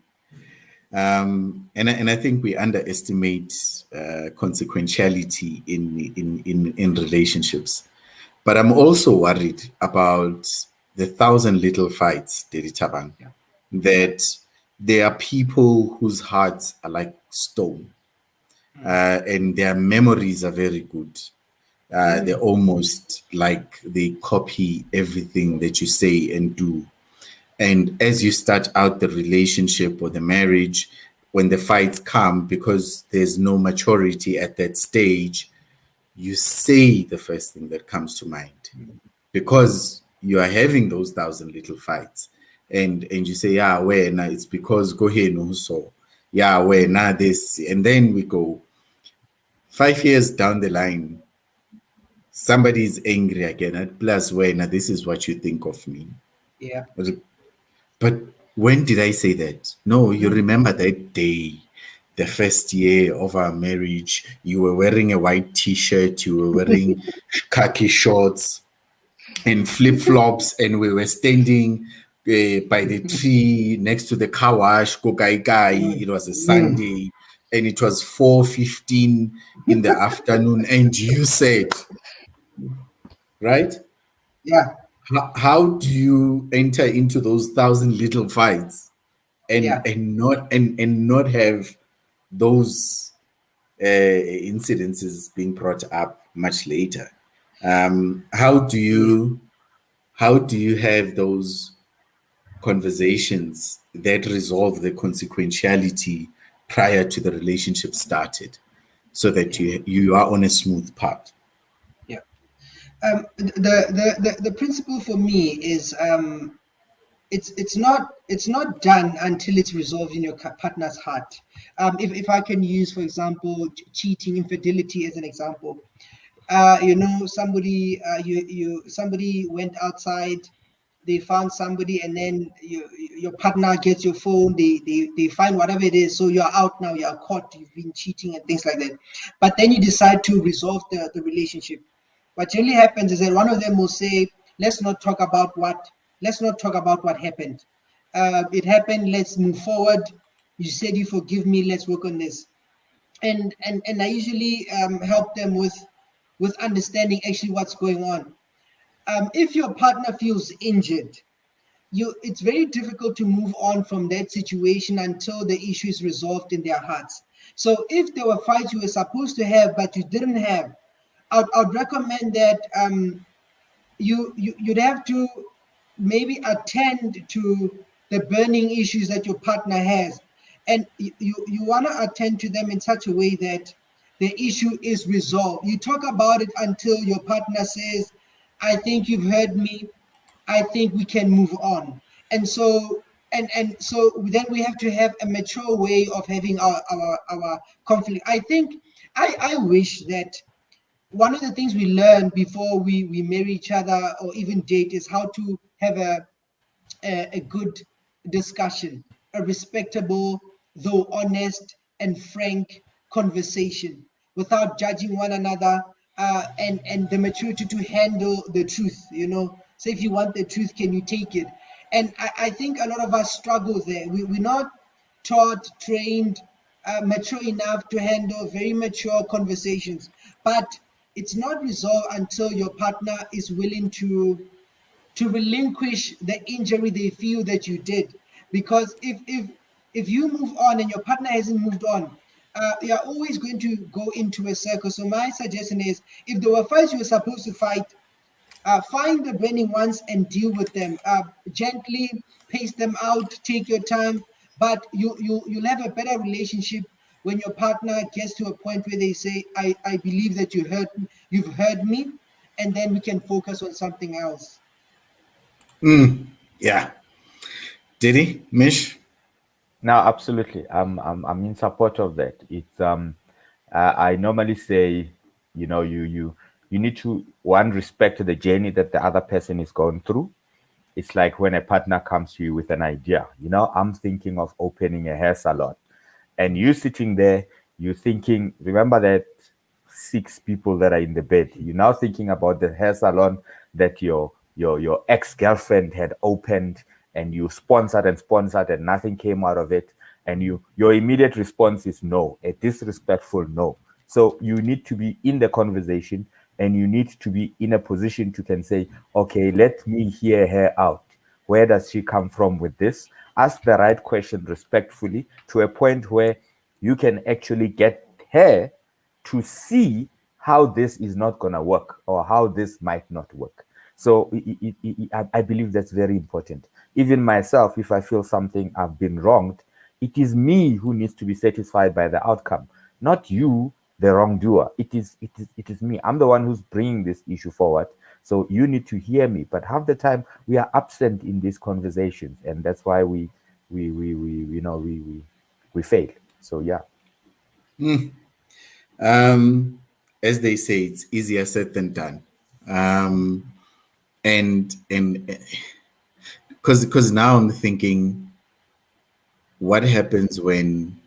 And I think we underestimate consequentiality in relationships. But I'm also worried about the thousand little fights, Dedi Tabang, Yeah. that there are people whose hearts are like stone, and their memories are very good. They're almost like they copy everything that you say and do. And as you start out the relationship or the marriage, when the fights come, because there's no maturity at that stage, you say the first thing that comes to mind because you are having those thousand little fights. And you say, yeah, where now it's because go here no so. Yeah, where now this, and then we go 5 years down the line, somebody is angry again. Plus, where now this is what you think of me. Yeah. But when did I say that? No, you remember that day, the first year of our marriage, you were wearing a white t-shirt, you were wearing khaki shorts and flip-flops, and we were standing by the tree next to the car wash, go gai gai. It was a Sunday, and it was 4:15 in the afternoon, and you said, right? Yeah. How do you enter into those thousand little fights and Yeah. not have those incidences being brought up much later? How do Yeah. you have those conversations that resolve the consequentiality prior to the relationship started, so that Yeah. you are on a smooth path? Yeah. The principle for me is it's not done until it's resolved in your partner's heart. If I can use, for example, cheating, infidelity as an example. Somebody went outside, they found somebody, and then your partner gets your phone, they find whatever it is, so you're out now, you're caught, you've been cheating and things like that. But then you decide to resolve the relationship. What really happens is that one of them will say, let's not talk about what happened. It happened, let's move forward. You said you forgive me, let's work on this. And I usually help them with understanding actually what's going on. If your partner feels injured, it's very difficult to move on from that situation until the issue is resolved in their hearts. So if there were fights you were supposed to have but you didn't have, I'd recommend that you'd have to maybe attend to the burning issues that your partner has, and you want to attend to them in such a way that the issue is resolved. You talk about it until your partner says, I think you've heard me, I think we can move on. And so then we have to have a mature way of having our conflict. I think I wish that one of the things we learn before we marry each other or even date is how to have a good discussion, a respectable, though honest and frank conversation without judging one another, and the maturity to handle the truth. So if you want the truth, can you take it? And I think a lot of us struggle there. We're not taught, trained, mature enough to handle very mature conversations. But it's not resolved until your partner is willing to relinquish the injury they feel that you did. Because if you move on and your partner hasn't moved on, you're always going to go into a circle. So my suggestion is, if there were fights you were supposed to fight, find the burning ones and deal with them gently, pace them out, take your time. But you'll have a better relationship when your partner gets to a point where they say, I believe that you've heard me, and then we can focus on something else. Yeah. Did he, Mish? No, absolutely. I'm in support of that. It's I normally say, you need to one respect the journey that the other person is going through. It's like when a partner comes to you with an idea. I'm thinking of opening a hair salon, and you sitting there, you thinking, remember that six people that are in the bed. You're now thinking about the hair salon that your ex-girlfriend had opened, and you sponsored and nothing came out of it. And your immediate response is no, a disrespectful no. So you need to be in the conversation, and you need to be in a position to can say, okay, let me hear her out. Where does she come from with this? Ask the right question respectfully to a point where you can actually get her to see how this is not going to work, or how this might not work. So I believe that's very important. Even myself, if I feel something I've been wronged, it is me who needs to be satisfied by the outcome, not you, the wrongdoer. It is me. I'm the one who's bringing this issue forward. So you need to hear me. But half the time we are absent in these conversations, and that's why we fail. So yeah. As they say, it's easier said than done. And because now I'm thinking, what happens when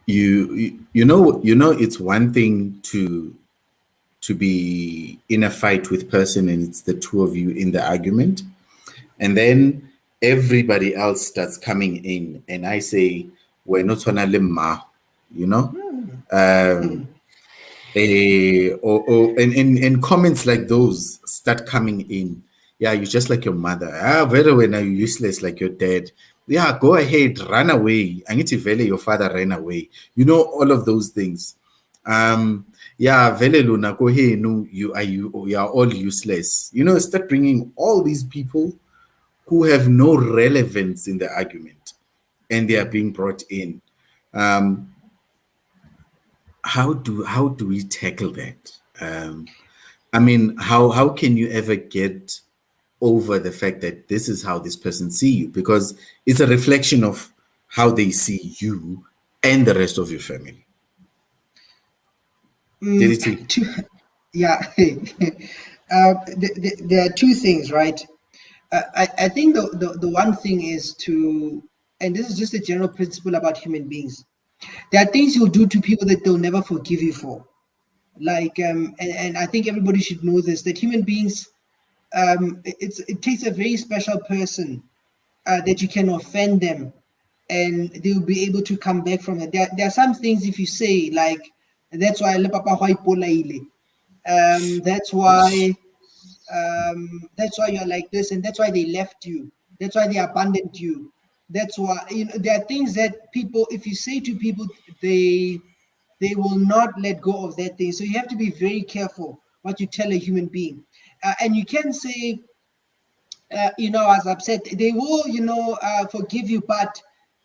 it's one thing to be in a fight with person and it's the two of you in the argument, and then everybody else starts coming in and I say, we're not on a limma, you know um and comments like those start coming in. Yeah, you're just like your mother. Very when are you useless like your dad? Yeah, go ahead, run away. I need to vele your father ran away. All of those things. Yeah, vele luna go hey no, you are all useless. Start bringing all these people who have no relevance in the argument, and they are being brought in. Um, how do we tackle that? I mean, how can you ever get over the fact that this is how this person see you? Because it's a reflection of how they see you and the rest of your family. Did it see? Yeah. There are two things, right? I think the one thing is to, and this is just a general principle about human beings. There are things you'll do to people that they'll never forgive you for. Like, and I think everybody should know this, that human beings, it takes a very special person that you can offend them and they'll be able to come back from it. There are some things if you say, like, that's why le papa hwa ipolaile. That's why you're like this, and that's why they left you. That's why they abandoned you. That's why there are things that people, if you say to people, they will not let go of that thing. So you have to be very careful what you tell a human being, and you can say, as I've said, they will, forgive you, but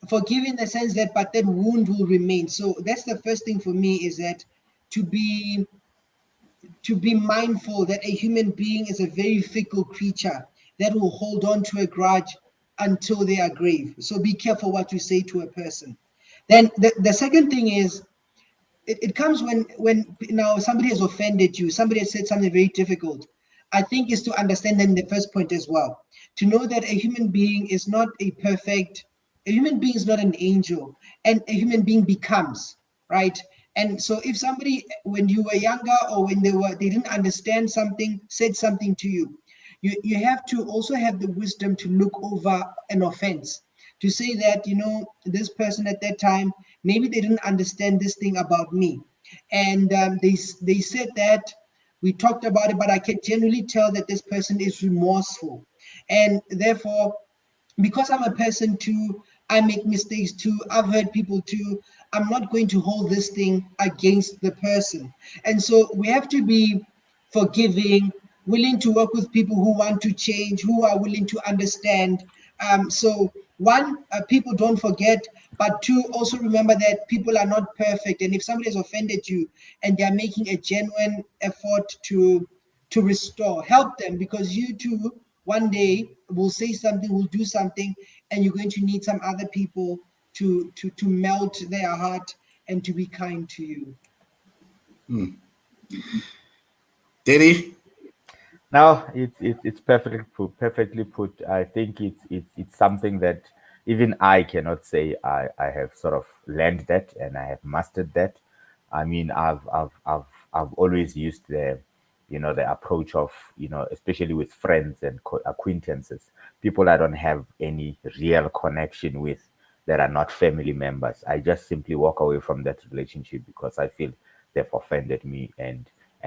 forgive in the sense that, but that wound will remain. So that's the first thing for me, is that to be to be mindful that a human being is a very fickle creature that will hold on to a grudge until their grave. So be careful what you say to a person. Then the second thing is, it comes when now somebody has offended you, somebody has said something very difficult. I think is to understand them in the first point as well, to know that a human being is not a human being is not an angel, and a human being becomes, right. And so if somebody, when you were younger, or when they didn't understand something, said something to you, you have to also have the wisdom to look over an offense, to say that, this person at that time, maybe they didn't understand this thing about me, and they said that, we talked about it, but I can generally tell that this person is remorseful, and therefore, because I'm a person too, I make mistakes too, I've hurt people too, I'm not going to hold this thing against the person. And so we have to be forgiving, willing to work with people who want to change, who are willing to understand. So one, people don't forget, but two, also remember that people are not perfect. And if somebody has offended you and they're making a genuine effort to restore, help them, because you too one day we'll say something, we'll do something, and you're going to need some other people to melt their heart and to be kind to you. Daddy? Now it's perfectly put. Perfectly put. I think it's something that even I cannot say I have sort of learned that and I have mastered that. I mean, I've always used the approach of, especially with friends and acquaintances, people I don't have any real connection with, that are not family members. I just simply walk away from that relationship because I feel they've offended me, and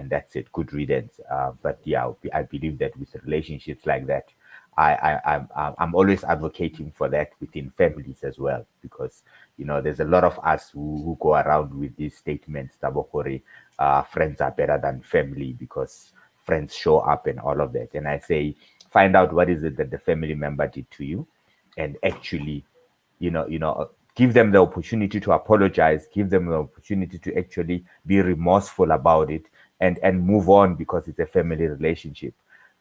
that's it. Good riddance. But yeah, I believe that with relationships like that, I'm always advocating for that within families as well, because there's a lot of us who go around with these statements, Tabokori, friends are better than family because friends show up and all of that. And I say, find out what is it that the family member did to you, and actually, give them the opportunity to apologize, give them the opportunity to actually be remorseful about it, and move on, because it's a family relationship.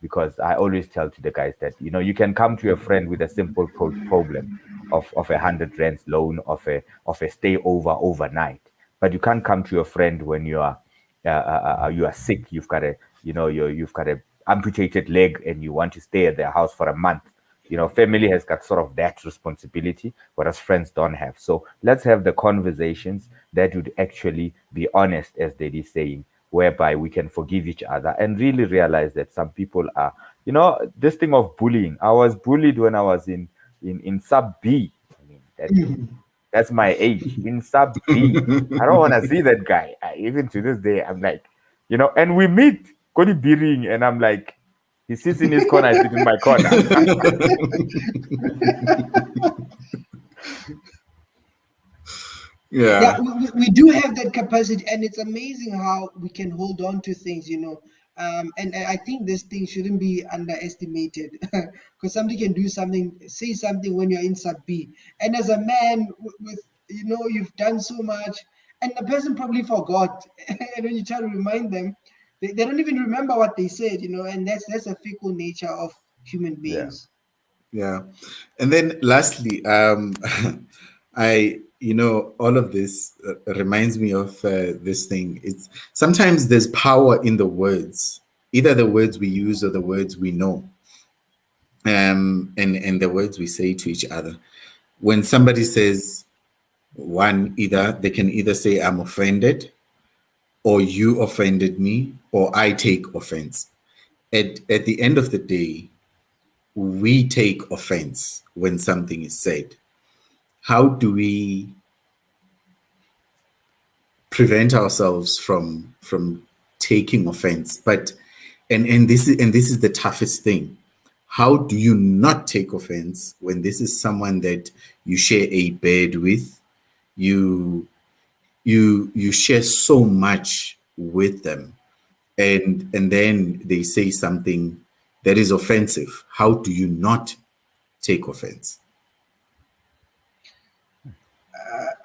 Because I always tell to the guys that you can come to your friend with a simple problem of 100 rands loan, of a stay over overnight, but you can't come to your friend when you are sick, you've got you've got a amputated leg, and you want to stay at their house for a month. Family has got sort of that responsibility, whereas friends don't have. So let's have the conversations that would actually be honest, as they is saying, whereby we can forgive each other and really realize that some people are, this thing of bullying. I was bullied when I was in sub B. I mean, that's my age, in sub B. I don't want to see that guy. Even to this day, I'm like, and we meet, Kodi Biring, and I'm like, he sits in his corner, I sit in my corner. Yeah, Yeah. we do have that capacity, and it's amazing how we can hold on to things, and I think this thing shouldn't be underestimated, because somebody can do something, say something when you're in sub B, and as a man with you've done so much, and the person probably forgot, and when you try to remind them, they don't even remember what they said, and that's a fickle nature of human Yeah. beings. Yeah. And then lastly, all of this reminds me of this thing. It's sometimes there's power in the words, either the words we use or the words we know, and the words we say to each other. When somebody says either they can either say, I'm offended, or you offended me, or I take offense. At the end of the day, we take offense when something is said. How do we prevent ourselves from taking offense? But and this is the toughest thing. How do you not take offense when this is someone that you share a bed with? You share so much with them, and then they say something that is offensive. How do you not take offense?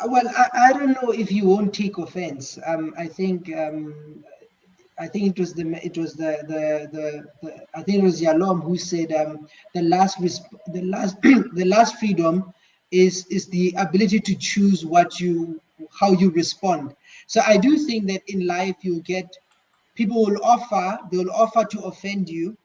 Well, I don't know if you won't take offense. I think it was the I think it was Yalom who said, the last the last freedom is the ability to choose how you respond. So I do think that in life you'll get people they'll offer to offend you,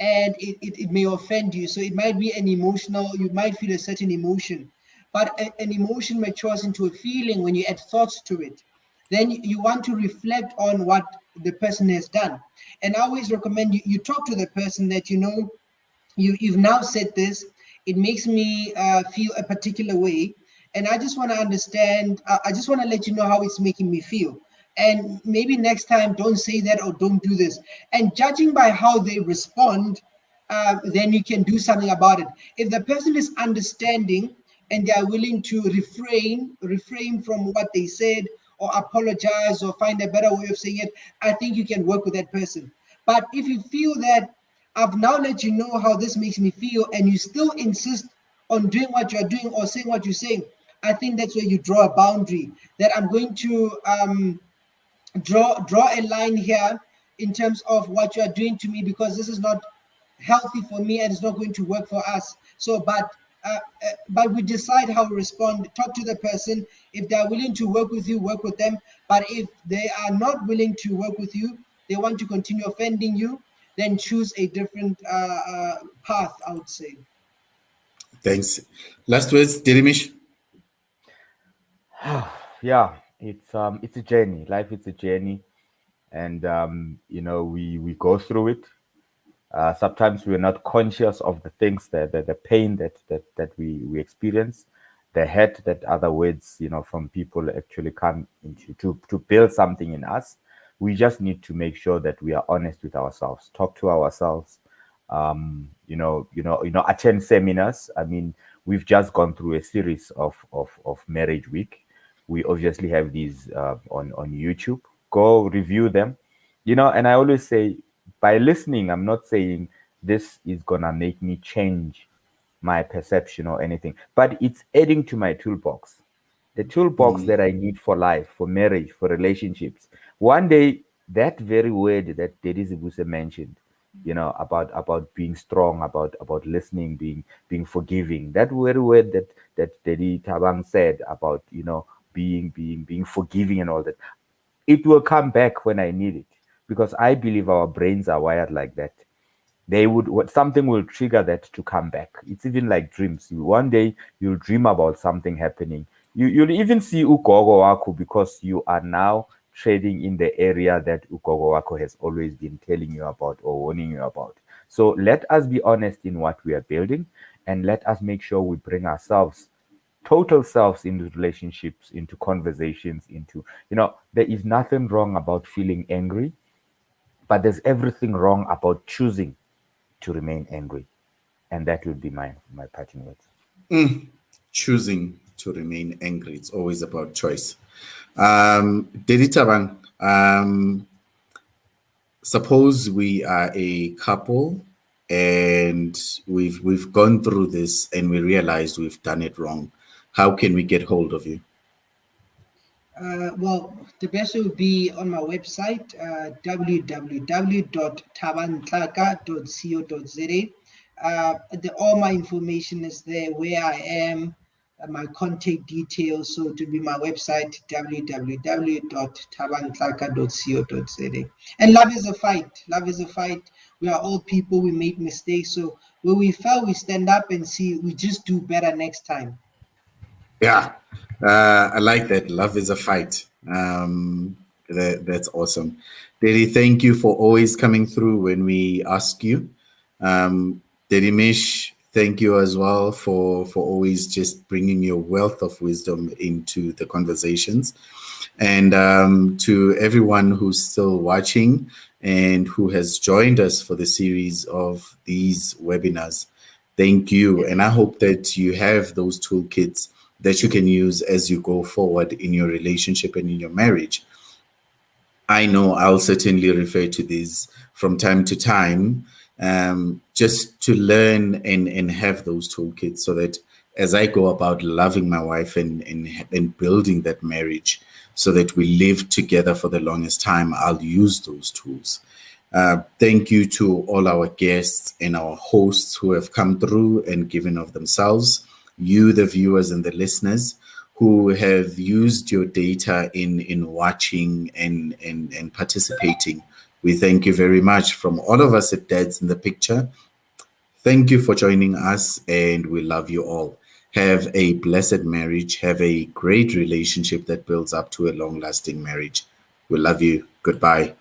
and it may offend you, so it might be you might feel a certain emotion, but an emotion matures into a feeling when you add thoughts to it. Then you want to reflect on what the person has done, and I always recommend you talk to the person that you've now said this. It makes me feel a particular way, and I just want to understand. I just want to let you know how it's making me feel, and maybe next time don't say that or don't do this. And judging by how they respond, then you can do something about it. If the person is understanding and they are willing to refrain from what they said, or apologize, or find a better way of saying it, I think you can work with that person. But if you feel that I've now let you know how this makes me feel, and you still insist on doing what you're doing or saying what you're saying, I think that's where you draw a boundary. That I'm going to draw a line here in terms of what you are doing to me, because this is not healthy for me and it's not going to work for us. So, but we decide how we respond. Talk to the person. If they are willing to work with you, work with them. But if they are not willing to work with you, they want to continue offending you, then choose a different path, I would say. Thanks. Last words, Dirimish? Yeah, it's a journey. Life is a journey, and we go through it. Sometimes we're not conscious of the things the pain that we experience, the hurt that other words from people actually come into to build something in us. We just need to make sure that we are honest with ourselves, talk to ourselves, attend seminars. I mean, we've just gone through a series of marriage week. We obviously have these on YouTube. Go review them, and I always say, by listening, I'm not saying this is gonna make me change my perception or anything, but it's adding to my toolbox, the toolbox that I need for life, for marriage, for relationships. One day, that very word that Dedi Zibuse mentioned, about being strong, about listening, being forgiving, that very word that Dedi Tabang said about being forgiving and all that, it will come back when I need it, because I believe our brains are wired like that. Something will trigger that to come back. It's even like dreams. One day you'll dream about something happening. You'll even see ugogo wako, because you are now trading in the area that ugogo wako has always been telling you about or warning you about. So let us be honest in what we are building, and let us make sure we bring ourselves, total selves, into relationships, into conversations, there is nothing wrong about feeling angry, but there's everything wrong about choosing to remain angry. And that would be my parting words. Choosing to remain angry. It's always about choice. Dedi Tabang, suppose we are a couple and we've gone through this and we realized we've done it wrong. How can we get hold of you? Well, the best would be on my website, www.tabantlaka.co.za. All my information is there, where I am, my contact details. So to be my website, www.tabantlaka.co.za. And love is a fight. Love is a fight. We are all people. We make mistakes. So when we fail, we stand up and see. We just do better next time. Yeah, I like that. Love is a fight. That's awesome. Dedi, thank you for always coming through when we ask you. Dedi Mish, thank you as well for always just bringing your wealth of wisdom into the conversations. And to everyone who's still watching and who has joined us for the series of these webinars, thank you. And I hope that you have those toolkits that you can use as you go forward in your relationship and in your marriage. I know I'll certainly refer to these from time to time, just to learn and have those toolkits, so that as I go about loving my wife and building that marriage, so that we live together for the longest time, I'll use those tools. Thank you to all our guests and our hosts who have come through and given of themselves, you, the viewers and the listeners, who have used your data in watching and participating. We thank you very much from all of us at Dads in the Picture. Thank you for joining us, and we love you all. Have a blessed marriage. Have a great relationship that builds up to a long-lasting marriage. We love you. Goodbye.